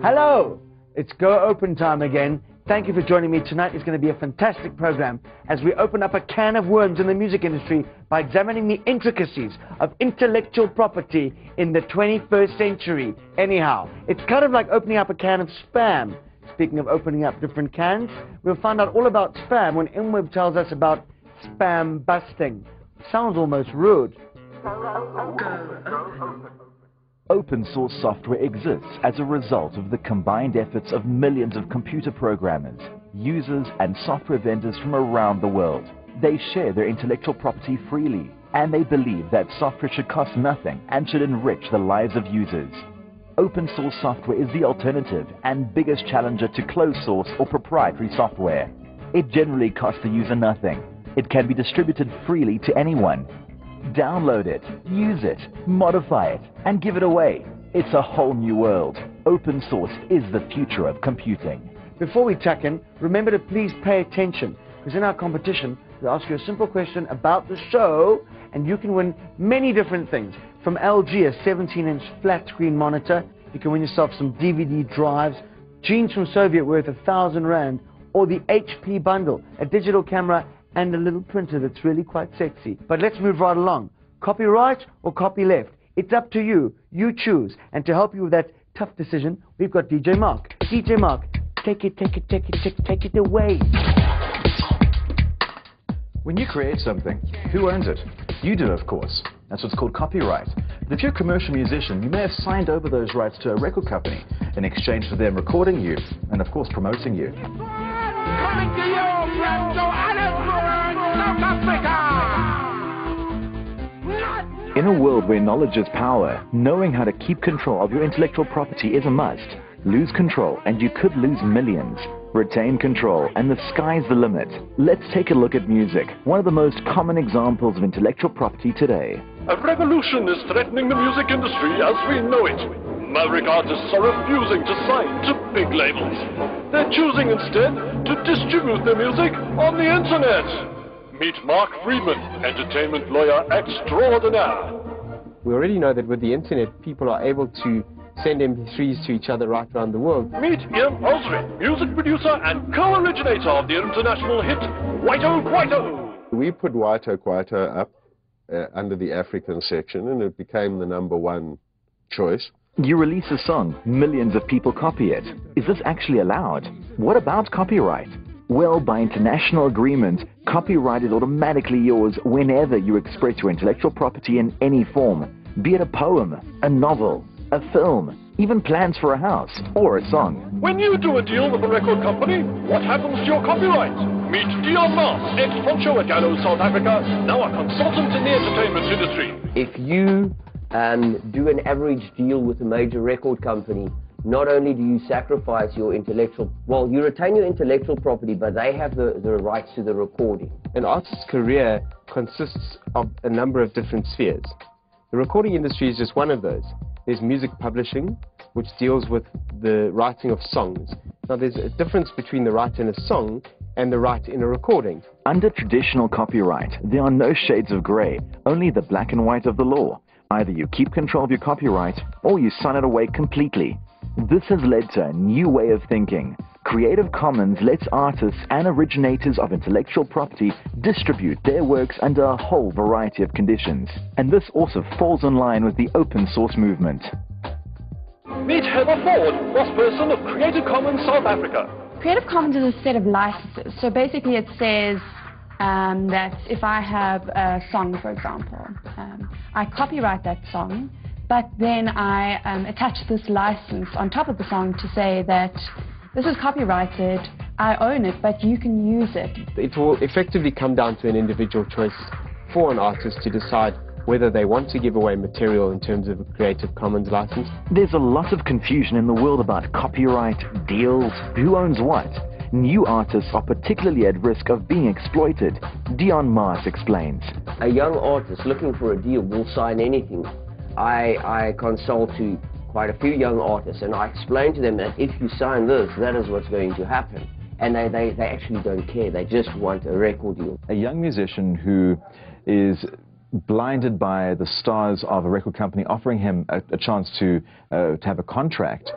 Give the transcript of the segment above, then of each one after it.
Hello, it's Go Open time again. Thank you for joining me tonight. It's going to be a fantastic program as we open up a can of worms in the music industry by examining the intricacies of intellectual property in the 21st century. Anyhow, it's kind of like opening up a can of spam. Speaking of opening up different cans, we'll find out all about spam when InWeb tells us about spam busting. Sounds almost rude. Open source software exists as a result of the combined efforts of millions of computer programmers, users and software vendors from around the world. They share their intellectual property freely, and they believe that software should cost nothing and should enrich the lives of users. Open source software is the alternative and biggest challenger to closed source or proprietary software. It generally costs the user nothing. It can be distributed freely to anyone. Download it, use it, modify it, and give it away. It's a whole new world. Open source is the future of computing. Before we tuck in, remember to please pay attention, because in our competition, we ask you a simple question about the show, and you can win many different things. From LG, a 17-inch flat-screen monitor, you can win yourself some DVD drives, jeans from Soviet worth 1,000 Rand, or the HP bundle, a digital camera, and a little printer that's really quite sexy. But let's move right along. Copyright or copyleft? It's up to you. You choose. And to help you with that tough decision, we've got DJ Mark. DJ Mark, take it away. When you create something, who owns it? You do, of course. That's what's called copyright. But if you're a commercial musician, you may have signed over those rights to a record company in exchange for them recording you and, of course, promoting you. Coming to you from Johannesburg, South Africa! In a world where knowledge is power, knowing how to keep control of your intellectual property is a must. Lose control and you could lose millions. Retain control and the sky's the limit. Let's take a look at music, one of the most common examples of intellectual property today. A revolution is threatening the music industry as we know it. Maverick artists are refusing to sign to big labels. They're choosing instead to distribute their music on the internet. Meet Mark Friedman, entertainment lawyer extraordinaire. We already know that with the internet, people are able to send MP3s to each other right around the world. Meet Ian Osric, music producer and co-originator of the international hit Kwaito Kwaito. We put Kwaito Kwaito up under the African section, and it became the #1 choice. You release a song, millions of people copy it. Is this actually allowed? What about copyright? Well, by international agreement, copyright is automatically yours whenever you express your intellectual property in any form, be it a poem, a novel, a film, even plans for a house or a song. When you do a deal with a record company, what happens to your copyright? Meet Dion Mars, ex-poncho at Gallo, South Africa, now a consultant in the entertainment industry. If you do an average deal with a major record company, not only do you sacrifice your you retain your intellectual property, but they have the rights to the recording. An artist's career consists of a number of different spheres. The recording industry is just one of those. There's music publishing, which deals with the writing of songs. Now, there's a difference between the right in a song and the right in a recording. Under traditional copyright, there are no shades of grey, only the black and white of the law. Either you keep control of your copyright, or you sign it away completely. This has led to a new way of thinking. Creative Commons lets artists and originators of intellectual property distribute their works under a whole variety of conditions. And this also falls in line with the open source movement. Meet Heather Ford, bossperson of Creative Commons South Africa. Creative Commons is a set of licenses. So basically it says that if I have a song, for example, I copyright that song, but then I attach this license on top of the song to say that this is copyrighted, I own it, but you can use it. It will effectively come down to an individual choice for an artist to decide whether they want to give away material in terms of a Creative Commons license. There's a lot of confusion in the world about copyright, deals, who owns what. New artists are particularly at risk of being exploited. Dion Mars explains. A young artist looking for a deal will sign anything. I consult to quite a few young artists, and I explain to them that if you sign this, that is what's going to happen. And they actually don't care. They just want a record deal. A young musician who is blinded by the stars of a record company offering him a chance to have a contract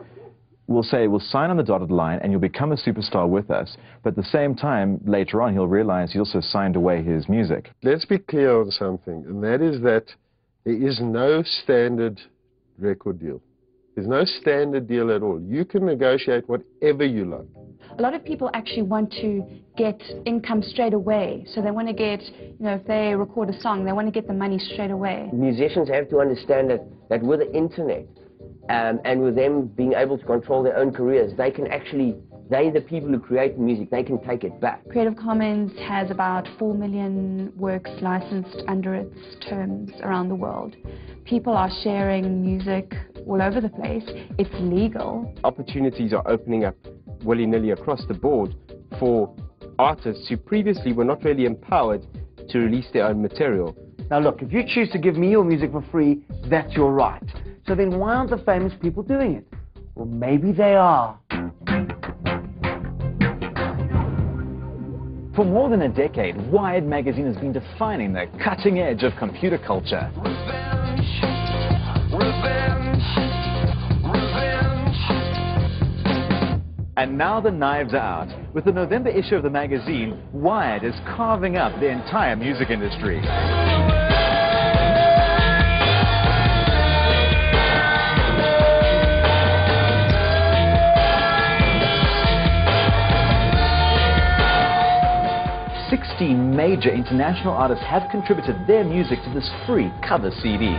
will say, we'll sign on the dotted line and you'll become a superstar with us. But at the same time, later on, he'll realize he also signed away his music. Let's be clear on something, and that is that there is no standard record deal. There's no standard deal at all. You can negotiate whatever you like. A lot of people actually want to get income straight away. So they want to get, if they record a song, they want to get the money straight away. Musicians have to understand that with the internet and with them being able to control their own careers, they can actually, the people who create the music, they can take it back. Creative Commons has about 4 million works licensed under its terms around the world. People are sharing music all over the place. It's legal. Opportunities are opening up willy-nilly across the board for artists who previously were not really empowered to release their own material. Now look, if you choose to give me your music for free, that's your right. So then why aren't the famous people doing it? Well, maybe they are. For more than a decade, Wired magazine has been defining the cutting edge of computer culture. And now the knives are out. With the November issue of the magazine, Wired is carving up the entire music industry. "16 major international artists have contributed their music to this free cover CD.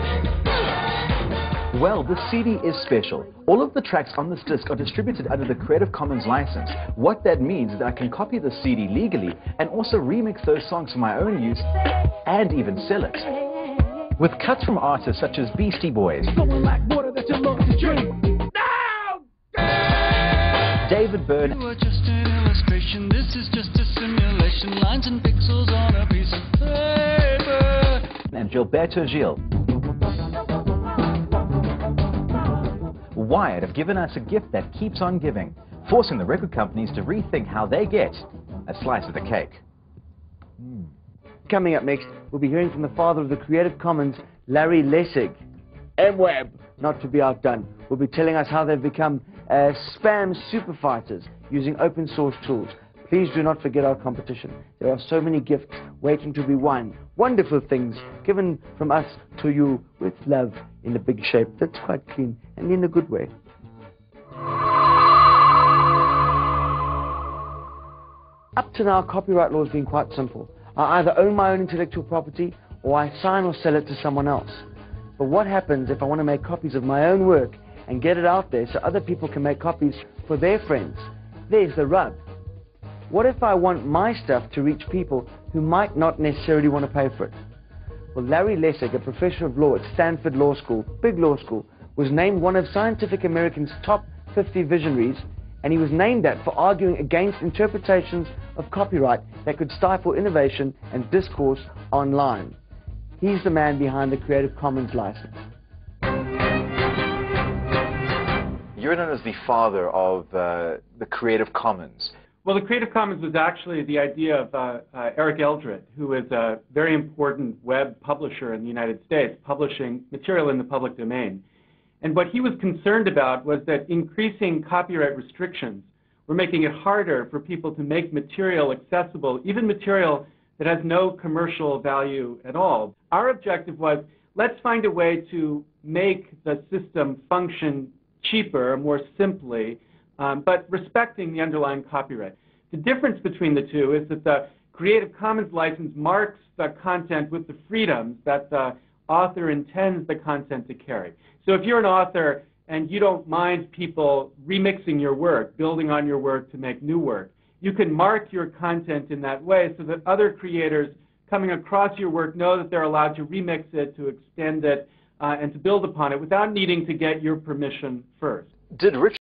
Well, the CD is special. All of the tracks on this disc are distributed under the Creative Commons license. What that means is that I can copy the CD legally and also remix those songs for my own use and even sell it. With cuts from artists such as Beastie Boys, David Byrne, Just an illustration. This is just a simulation. Lines and pixels on a piece of paper. and Gilberto Gil. Wired have given us a gift that keeps on giving, forcing the record companies to rethink how they get a slice of the cake. Coming up next, we'll be hearing from the father of the Creative Commons, Larry Lessig. MWeb, not to be outdone, will be telling us how they've become spam super fighters using open source tools. Please do not forget our competition. There are so many gifts waiting to be won. Wonderful things given from us to you with love in a big shape that's quite clean and in a good way. Up to now, copyright law has been quite simple. I either own my own intellectual property or I sign or sell it to someone else. But what happens if I want to make copies of my own work and get it out there so other people can make copies for their friends? There's the rub. What if I want my stuff to reach people who might not necessarily want to pay for it? Well, Larry Lessig, a professor of law at Stanford Law School, big law school, was named one of Scientific American's top 50 visionaries, and he was named that for arguing against interpretations of copyright that could stifle innovation and discourse online. He's the man behind the Creative Commons license. You're known as the father of the Creative Commons. Well, the Creative Commons was actually the idea of Eric Eldred, who is a very important web publisher in the United States, publishing material in the public domain. And what he was concerned about was that increasing copyright restrictions were making it harder for people to make material accessible, even material that has no commercial value at all. Our objective was, let's find a way to make the system function cheaper, more simply, but respecting the underlying copyright. The difference between the two is that the Creative Commons license marks the content with the freedoms that the author intends the content to carry. So if you're an author and you don't mind people remixing your work, building on your work to make new work, you can mark your content in that way so that other creators coming across your work know that they're allowed to remix it, to extend it, and to build upon it without needing to get your permission first. Did Richard